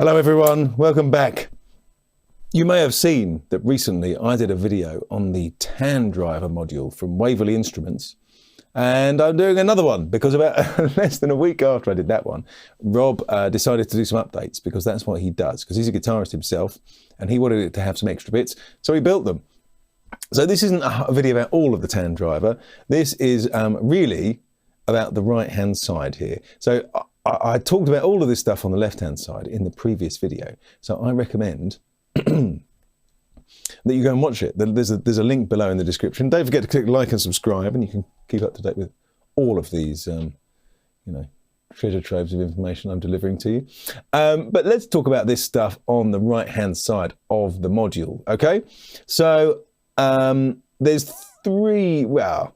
Hello everyone, welcome back. You may have seen that recently I did a video on the Tandriver module from Waverley Instruments, and I'm doing another one because about less than a week after I did that one, Rob decided to do some updates because that's what he does, because he's a guitarist himself and he wanted it to have some extra bits, so he built them. So this isn't a video about all of the Tandriver, this is really about the right hand side here. So I talked about all of this stuff on the left-hand side in the previous video, so I recommend that you go and watch it. There's a link below in the description. Don't forget to click like and subscribe, and you can keep up to date with all of these, treasure troves of information I'm delivering to you. But let's talk about this stuff on the right-hand side of the module, okay? So there's four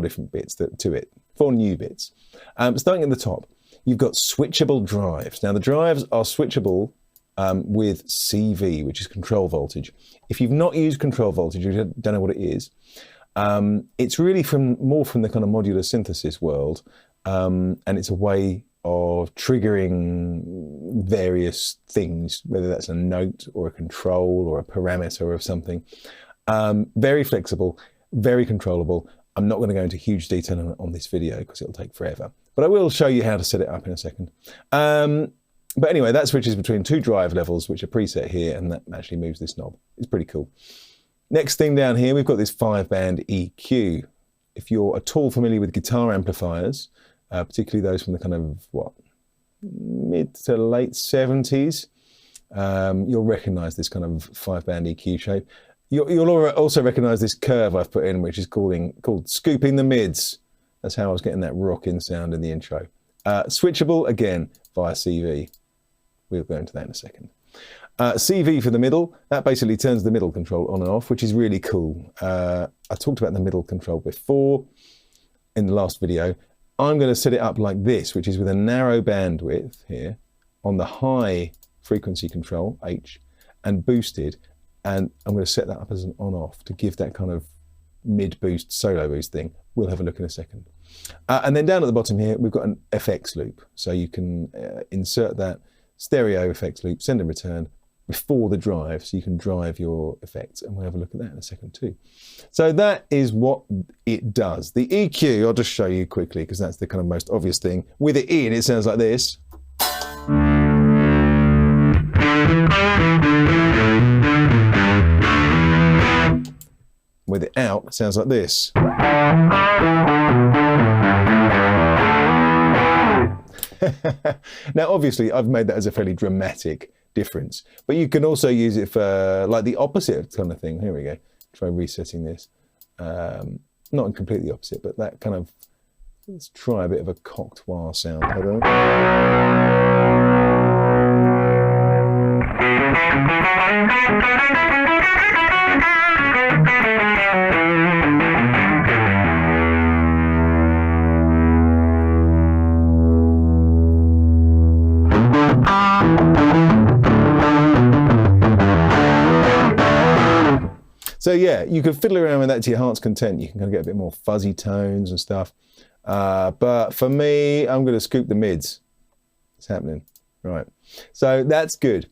different bits to it, four new bits. Starting at the top, you've got switchable drives. Now the drives are switchable with CV, which is control voltage. If you've not used control voltage, you don't know what it is, it's really more from the kind of modular synthesis world, and it's a way of triggering various things, whether that's a note or a control or a parameter of something. Very flexible, very controllable. I'm not going to go into huge detail on this video because it'll take forever, but I will show you how to set it up in a second. But anyway, that switches between two drive levels, which are preset here, and that actually moves this knob. It's pretty cool. Next thing down here, we've got this 5-band EQ. If you're at all familiar with guitar amplifiers, particularly those from the kind of, mid to late 70s, you'll recognize this kind of 5-band EQ shape. You'll also recognize this curve I've put in, which is called scooping the mids. That's how I was getting that rocking sound in the intro. Switchable, again, via CV. We'll go into that in a second. CV for the middle, that basically turns the middle control on and off, which is really cool. I talked about the middle control before in the last video. I'm going to set it up like this, which is with a narrow bandwidth here on the high frequency control, H, and boosted. And I'm going to set that up as an on-off to give that kind of mid-boost, solo boost thing. We'll have a look in a second. And then down at the bottom here, we've got an FX loop. So you can insert that stereo FX loop, send and return before the drive, so you can drive your effects. And we'll have a look at that in a second too. So that is what it does. The EQ, I'll just show you quickly because that's the kind of most obvious thing. With it in, it sounds like this. With it out, it sounds like this. Now, obviously, I've made that as a fairly dramatic difference, but you can also use it for like the opposite kind of thing. Here we go. Try resetting this. Not completely opposite, but that kind of, let's try a bit of a coctoire sound. Hold So yeah, you can fiddle around with that to your heart's content. You can kind of get a bit more fuzzy tones and stuff. But for me, I'm going to scoop the mids. It's happening. Right. So that's good.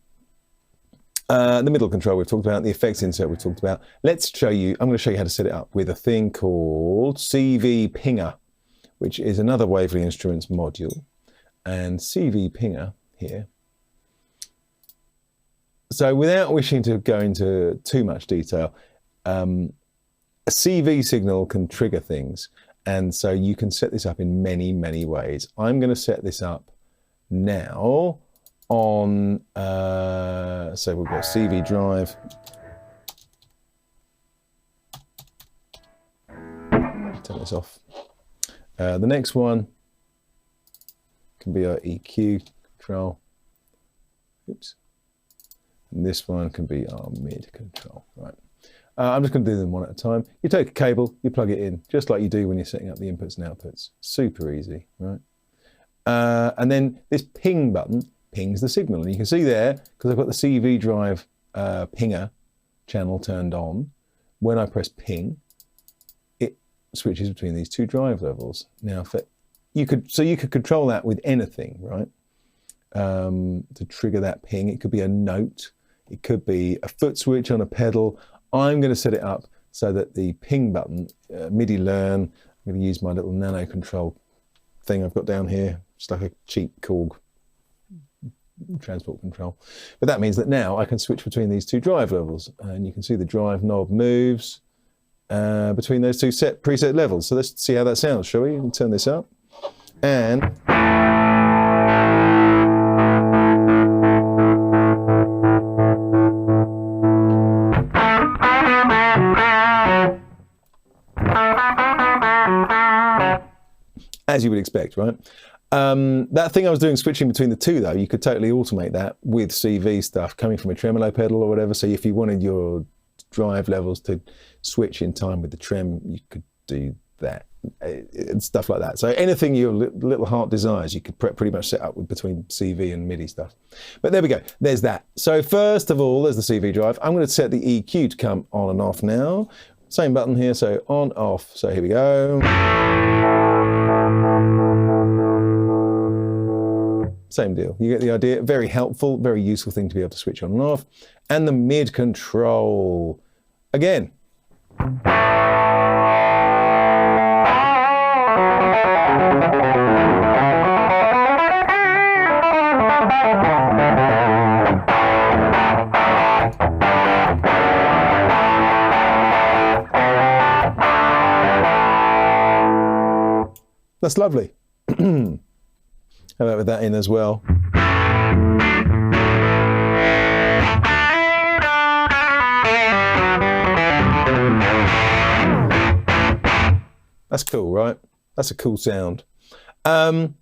The middle control we've talked about, the effects insert we've talked about. I'm going to show you how to set it up with a thing called CV Pinger, which is another Waverley Instruments module. And CV Pinger here. So without wishing to go into too much detail, a CV signal can trigger things. And so you can set this up in many, many ways. I'm going to set this up now on, so we'll go CV drive. Turn this off. The next one can be our EQ control. Oops. And this one can be our mid control. Right. I'm just going to do them one at a time. You take a cable, you plug it in, just like you do when you're setting up the inputs and outputs. Super easy, right? And then this ping button pings the signal. And you can see there, because I've got the CV drive pinger channel turned on, when I press ping, it switches between these two drive levels. Now, you could control that with anything, right? to trigger that ping. It could be a note. It could be a foot switch on a pedal. I'm going to set it up so that the ping button, MIDI learn, I'm going to use my little nano control thing I've got down here. It's like a cheap Korg transport control. But that means that now I can switch between these two drive levels, and you can see the drive knob moves between those two preset levels. So let's see how that sounds, shall we? Turn this up. And as you would expect, right? That thing I was doing switching between the two though, you could totally automate that with CV stuff coming from a tremolo pedal or whatever. So if you wanted your drive levels to switch in time with the trem, you could do that and stuff like that. So anything your little heart desires, you could pretty much set up with between CV and MIDI stuff. But there we go, there's that. So first of all, there's the CV drive. I'm going to set the EQ to come on and off now. Same button here, so on, off. So here we go. Same deal. You get the idea. Very helpful, very useful thing to be able to switch on and off. And the mid control. Again. That's lovely. How about with that in as well? That's cool, right? That's a cool sound. So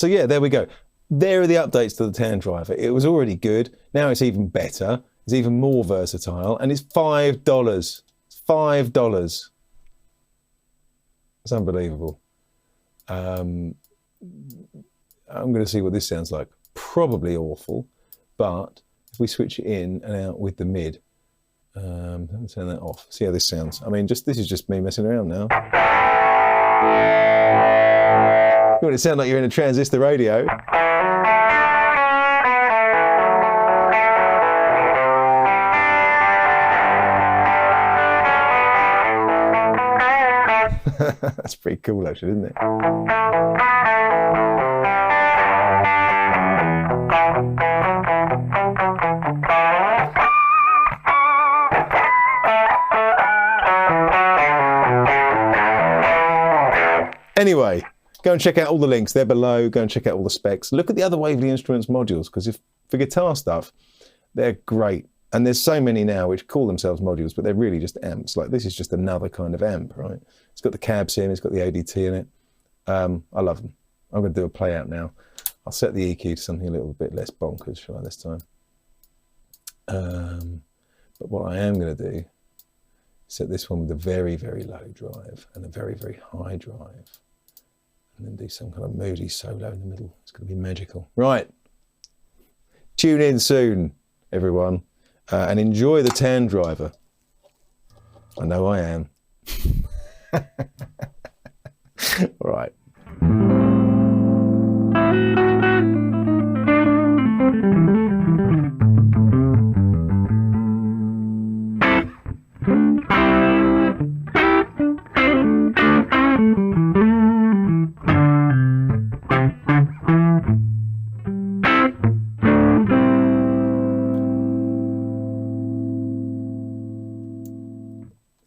yeah, there we go. There are the updates to the Tandriver. It was already good. Now it's even better. It's even more versatile, and it's $5. It's $5. It's unbelievable. I'm going to see what this sounds like. Probably awful, but if we switch it in and out with the mid, let me turn that off. See how this sounds. I mean, this is just me messing around now. You want it to sound like you're in a transistor radio. That's pretty cool, actually, isn't it? Anyway, go and check out all the links. They're below. Go and check out all the specs. Look at the other Waverly Instruments modules, because for guitar stuff, they're great. And there's so many now which call themselves modules, but they're really just amps. Like this is just another kind of amp, right? It's got the cabs in, it's got the ADT in it. I love them. I'm going to do a play out now. I'll set the EQ to something a little bit less bonkers, shall I, this time? But what I am going to do, set this one with a very, very low drive and a very, very high drive. And then do some kind of moody solo in the middle. It's going to be magical. Right. Tune in soon, everyone. And enjoy the Tandriver. I know I am. All right.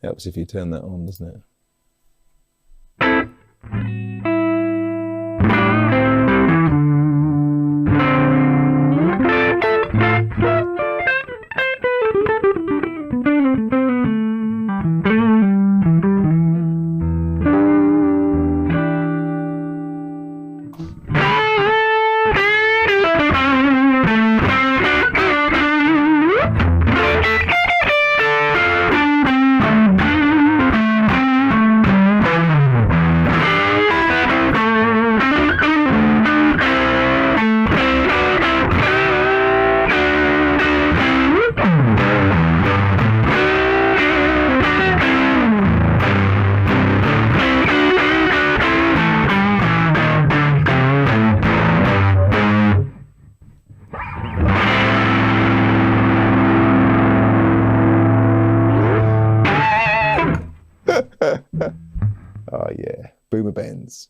Helps if you turn that on, doesn't it? Oh yeah, boomer Benz.